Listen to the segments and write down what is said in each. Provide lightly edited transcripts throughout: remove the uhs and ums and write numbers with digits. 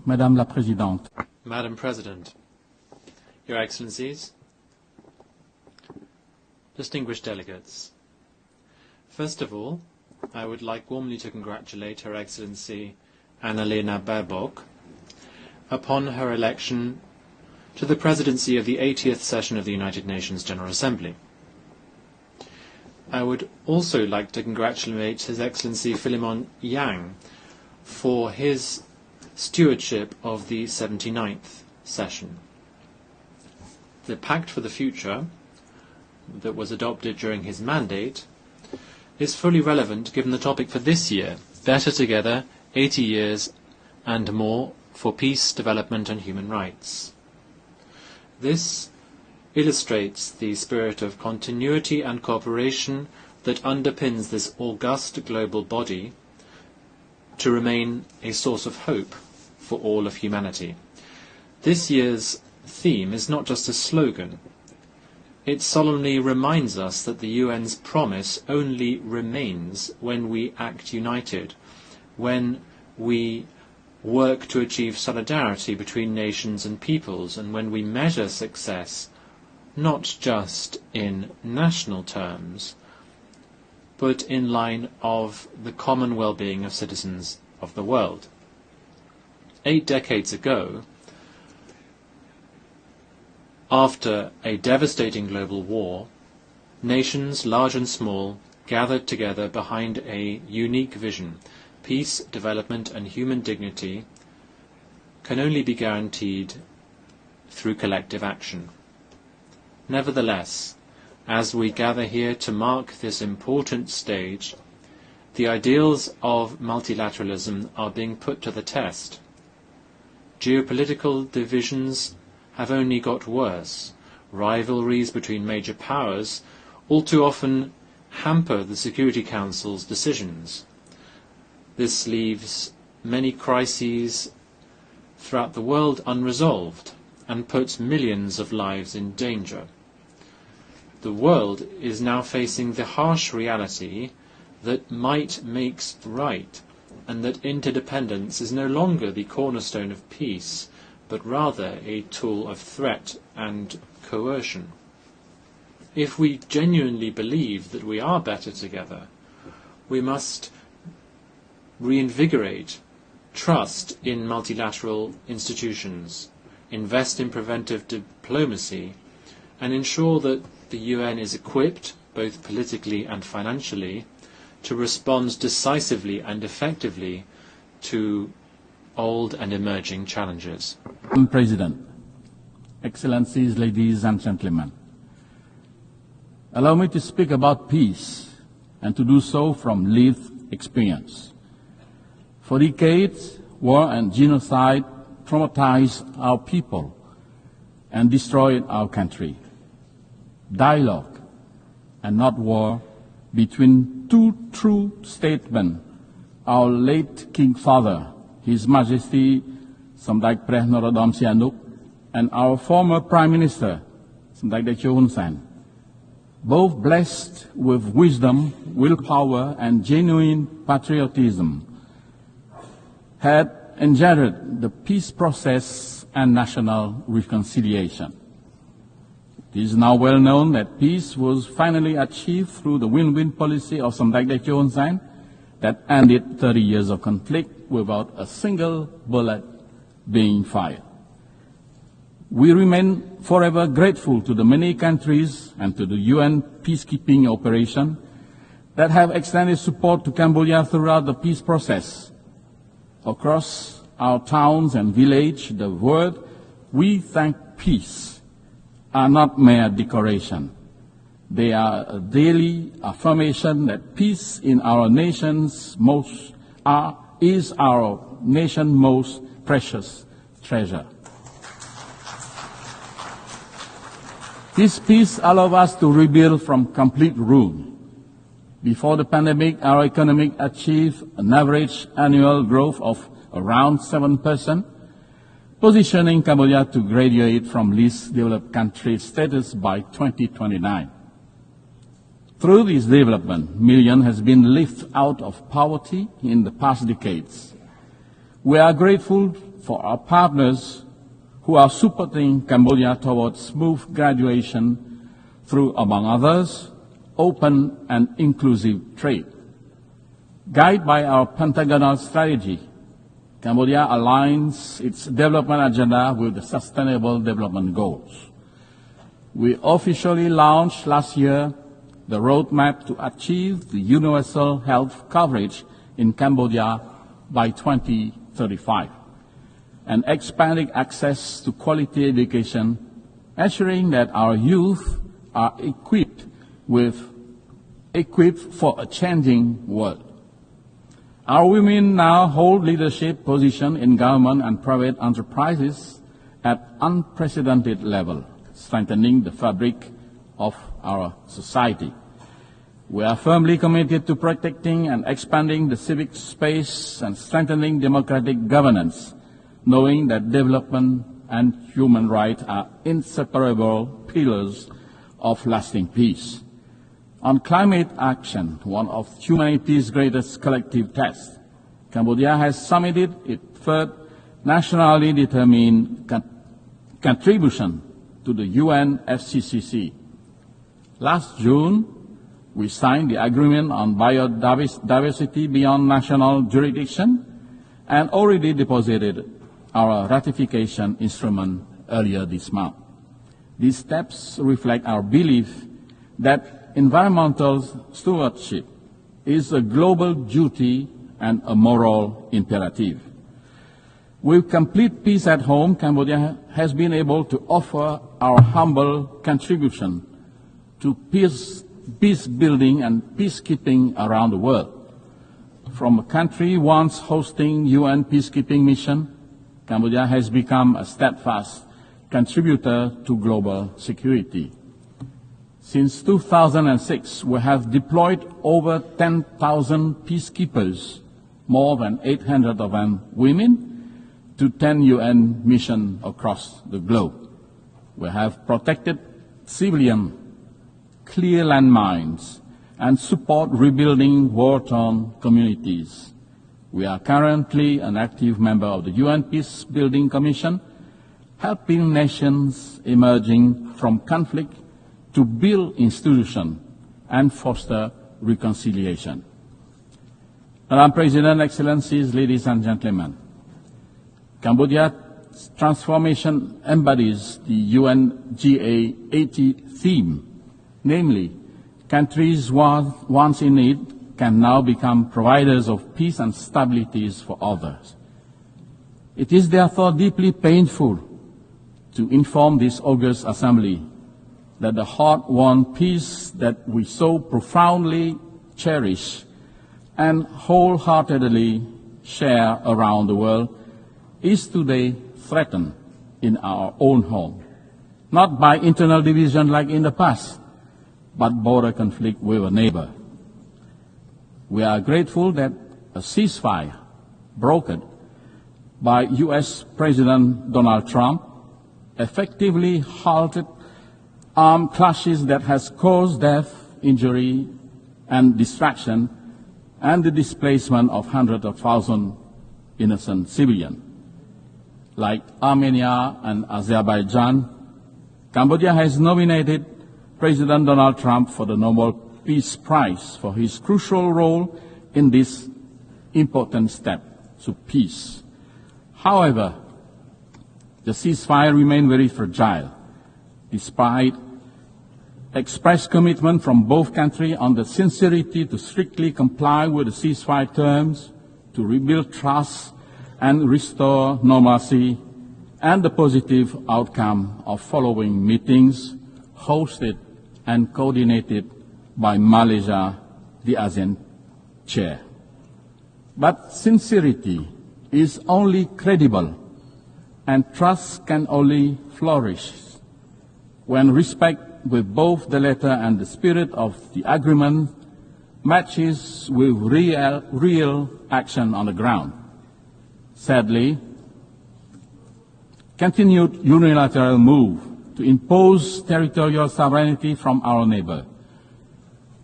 Madame la Présidente. Madam President, Your Excellencies, distinguished delegates, first of all, I would like warmly to congratulate Her Excellency Annalena Baerbock upon her election to the presidency of the 80th session of the United Nations General Assembly. I would also like to congratulate His Excellency Philemon Yang for his stewardship of the 79th session. The Pact for the Future that was adopted during his mandate is fully relevant given the topic for this year, Better Together, 80 years and more for peace, development and human rights. This illustrates the spirit of continuity and cooperation that underpins this august global body to remain a source of hope for all of humanity. This year's theme is not just a slogan. It solemnly reminds us that the UN's promise only remains when we act united, when we work to achieve solidarity between nations and peoples, and when we measure success not just in national terms, but in line of the common well-being of citizens of the world. 8 decades ago, after a devastating global war, nations large and small gathered together behind a unique vision. Peace, development and human dignity can only be guaranteed through collective action. Nevertheless, as we gather here to mark this important stage, the ideals of multilateralism are being put to the test. Geopolitical divisions have only got worse. Rivalries between major powers all too often hamper the Security Council's decisions. This leaves many crises throughout the world unresolved and puts millions of lives in danger. The world is now facing the harsh reality that might makes right, and that interdependence is no longer the cornerstone of peace, but rather a tool of threat and coercion. If we genuinely believe that we are better together, we must reinvigorate trust in multilateral institutions, invest in preventive diplomacy, and ensure that the UN is equipped, both politically and financially, to respond decisively and effectively to old and emerging challenges. Madam President, Excellencies, ladies and gentlemen, allow me to speak about peace and to do so from lived experience. For decades, war and genocide traumatized our people and destroyed our country. Dialogue and not war between two true statesmen, our late King Father, His Majesty Samdechព្រះ Norodom Sihanouk, and our former Prime Minister, Samdech Teo Hun Sen, both blessed with wisdom, willpower, and genuine patriotism, had engendered the peace process and national reconciliation. It is now well known that peace was finally achieved through the win-win policy of Samdech Teo Hun Sen that ended 30 years of conflict without a single bullet being fired. We remain forever grateful to the many countries and to the UN peacekeeping operation that have extended support to Cambodia throughout the peace process. Across our towns and villages, the word "we thank peace" are not mere decoration. They are a daily affirmation that peace in our nation's is our nation's most precious treasure. This peace allows us to rebuild from complete ruin. Before the pandemic, our economy achieved an average annual growth of around 7%, positioning Cambodia to graduate from least developed country status by 2029. Through this development, millions has been lifted out of poverty in the past decades. We are grateful for our partners who are supporting Cambodia towards smooth graduation through, among others, open and inclusive trade. Guided by our pentagonal strategy, Cambodia aligns its development agenda with the Sustainable Development Goals. We officially launched last year the roadmap to achieve the universal health coverage in Cambodia by 2035, and expanding access to quality education, ensuring that our youth are equipped for a changing world. Our women now hold leadership positions in government and private enterprises at unprecedented level, strengthening the fabric of our society. We are firmly committed to protecting and expanding the civic space and strengthening democratic governance, knowing that development and human rights are inseparable pillars of lasting peace. On climate action, one of humanity's greatest collective tests, Cambodia has submitted its third nationally determined contribution to the UNFCCC. Last June, we signed the agreement on biodiversity beyond national jurisdiction and already deposited our ratification instrument earlier this month. These steps reflect our belief that environmental stewardship is a global duty and a moral imperative. With complete peace at home, Cambodia has been able to offer our humble contribution to peace building and peacekeeping around the world. From a country once hosting UN peacekeeping mission, Cambodia has become a steadfast contributor to global security. Since 2006, we have deployed over 10,000 peacekeepers, more than 800 of them women, to 10 UN missions across the globe. We have protected civilians, clear landmines, and support rebuilding war-torn communities. We are currently an active member of the UN Peace Building Commission, helping nations emerging from conflict to build institutions and foster reconciliation. Madam President, Excellencies, ladies and gentlemen, Cambodia's transformation embodies the UNGA 80 theme, namely, countries once in need can now become providers of peace and stability for others. It is therefore deeply painful to inform this august assembly that the hard-won peace that we so profoundly cherish and wholeheartedly share around the world is today threatened in our own home, not by internal division like in the past, but border conflict with a neighbor. We are grateful that a ceasefire brokered by U.S. President Donald Trump effectively halted armed clashes that has caused death, injury, and destruction, and the displacement of hundreds of thousands innocent civilians. Like Armenia and Azerbaijan, Cambodia has nominated President Donald Trump for the Nobel Peace Prize for his crucial role in this important step to peace. However, the ceasefire remains very fragile, despite expressed commitment from both countries on the sincerity to strictly comply with the ceasefire terms, to rebuild trust and restore normalcy, and the positive outcome of following meetings hosted and coordinated by Malaysia, the ASEAN chair. But sincerity is only credible and trust can only flourish when respect with both the letter and the spirit of the agreement matches with real action on the ground. Sadly, continued unilateral move to impose territorial sovereignty from our neighbor,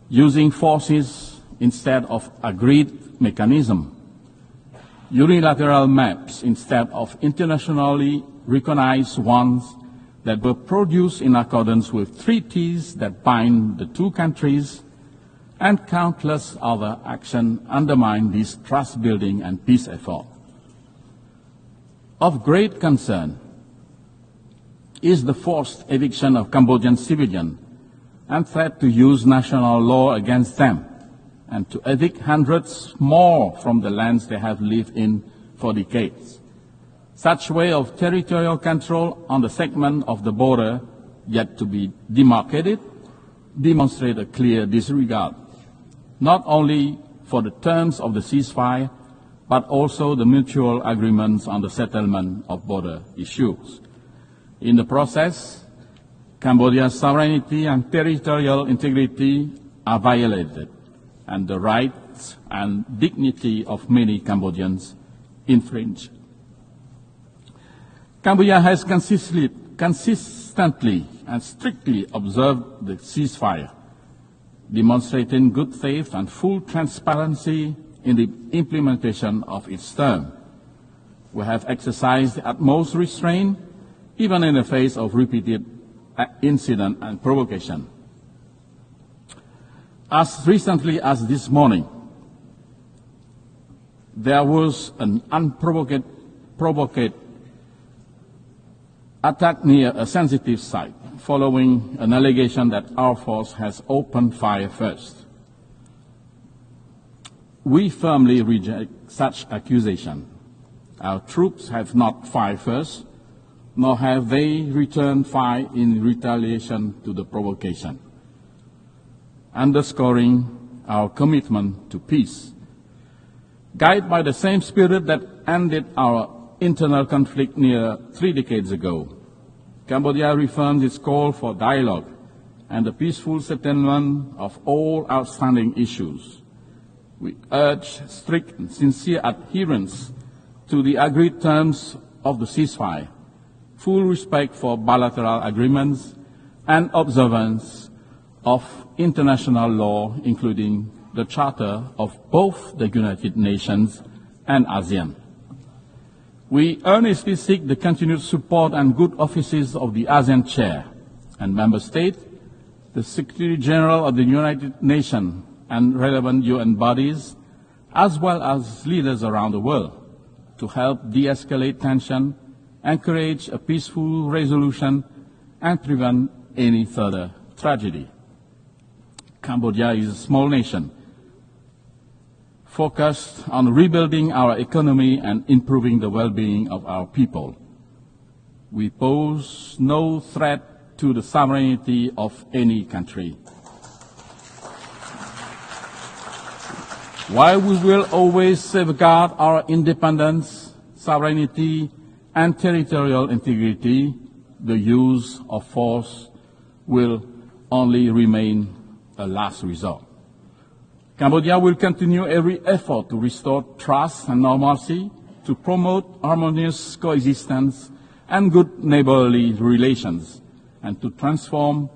using forces instead of agreed mechanism, unilateral maps instead of internationally recognized ones that were produced in accordance with treaties that bind the two countries, and countless other actions undermine this trust-building and peace effort. Of great concern is the forced eviction of Cambodian civilians and threat to use national law against them, and to evict hundreds more from the lands they have lived in for decades. Such way of territorial control on the segment of the border yet to be demarcated demonstrate a clear disregard, not only for the terms of the ceasefire, but also the mutual agreements on the settlement of border issues. In the process, Cambodia's sovereignty and territorial integrity are violated, and the rights and dignity of many Cambodians infringed. Cambodia has consistently and strictly observed the ceasefire, demonstrating good faith and full transparency in the implementation of its term. We have exercised the utmost restraint, even in the face of repeated incident and provocation. As recently as this morning, there was an unprovoked attack near a sensitive site, following an allegation that our force has opened fire first. We firmly reject such accusation. Our troops have not fired first, nor have they returned fire in retaliation to the provocation, underscoring our commitment to peace. Guided by the same spirit that ended our internal conflict near 3 decades ago, Cambodia reaffirms its call for dialogue and the peaceful settlement of all outstanding issues. We urge strict and sincere adherence to the agreed terms of the ceasefire, full respect for bilateral agreements, and observance of international law, including the Charter of both the United Nations and ASEAN. We earnestly seek the continued support and good offices of the ASEAN Chair and Member States, the Secretary General of the United Nations and relevant UN bodies, as well as leaders around the world, to help de-escalate tension, encourage a peaceful resolution, and prevent any further tragedy. Cambodia is a small nation, focused on rebuilding our economy and improving the well-being of our people. We pose no threat to the sovereignty of any country. While we will always safeguard our independence, sovereignty, and territorial integrity, the use of force will only remain a last resort. Cambodia will continue every effort to restore trust and normalcy, to promote harmonious coexistence and good neighborly relations, and to transform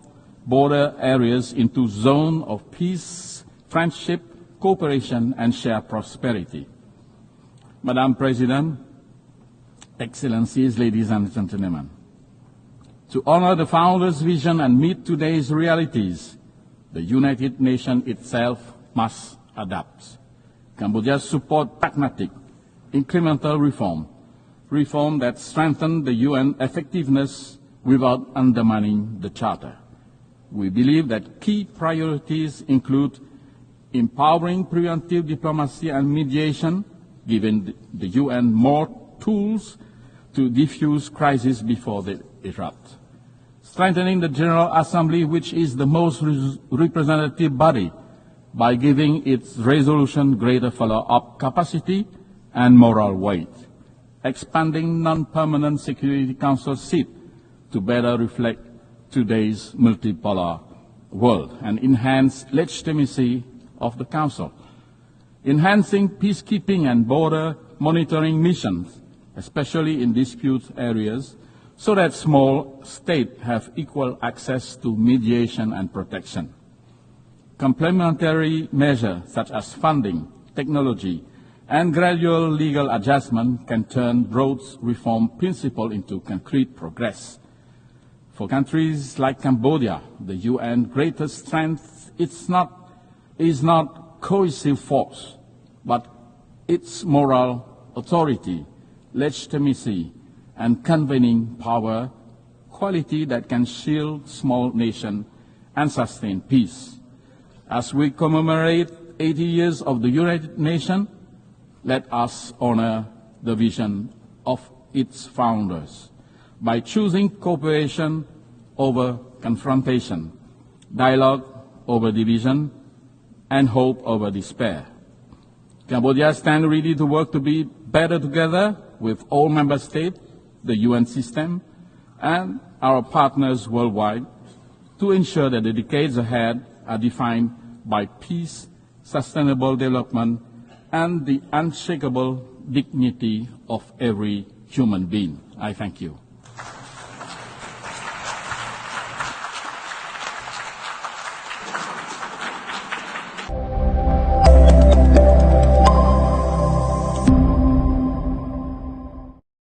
border areas into zones of peace, friendship, cooperation, and shared prosperity. Madam President, Excellencies, ladies and gentlemen, to honor the Founder's vision and meet today's realities, the United Nations itself must adapt. Cambodia supports pragmatic, incremental reform that strengthen the UN effectiveness without undermining the Charter. We believe that key priorities include empowering preventive diplomacy and mediation, giving the UN more tools to defuse crises before they erupt, strengthening the General Assembly, which is the most representative body, by giving its resolution greater follow-up capacity and moral weight, expanding non-permanent Security Council seat to better reflect today's multipolar world and enhance legitimacy of the Council, enhancing peacekeeping and border monitoring missions, especially in dispute areas, so that small states have equal access to mediation and protection. Complementary measures such as funding, technology, and gradual legal adjustment can turn broad reform principles into concrete progress. For countries like Cambodia, the UN's greatest strength is not cohesive force, but its moral authority, legitimacy, and convening power, quality that can shield small nations and sustain peace. As we commemorate 80 years of the United Nations, let us honor the vision of its founders by choosing cooperation over confrontation, dialogue over division, and hope over despair. Cambodia stands ready to work to be better together with all member states, the UN system, and our partners worldwide to ensure that the decades ahead are defined by peace, sustainable development, and the unshakable dignity of every human being. I thank you.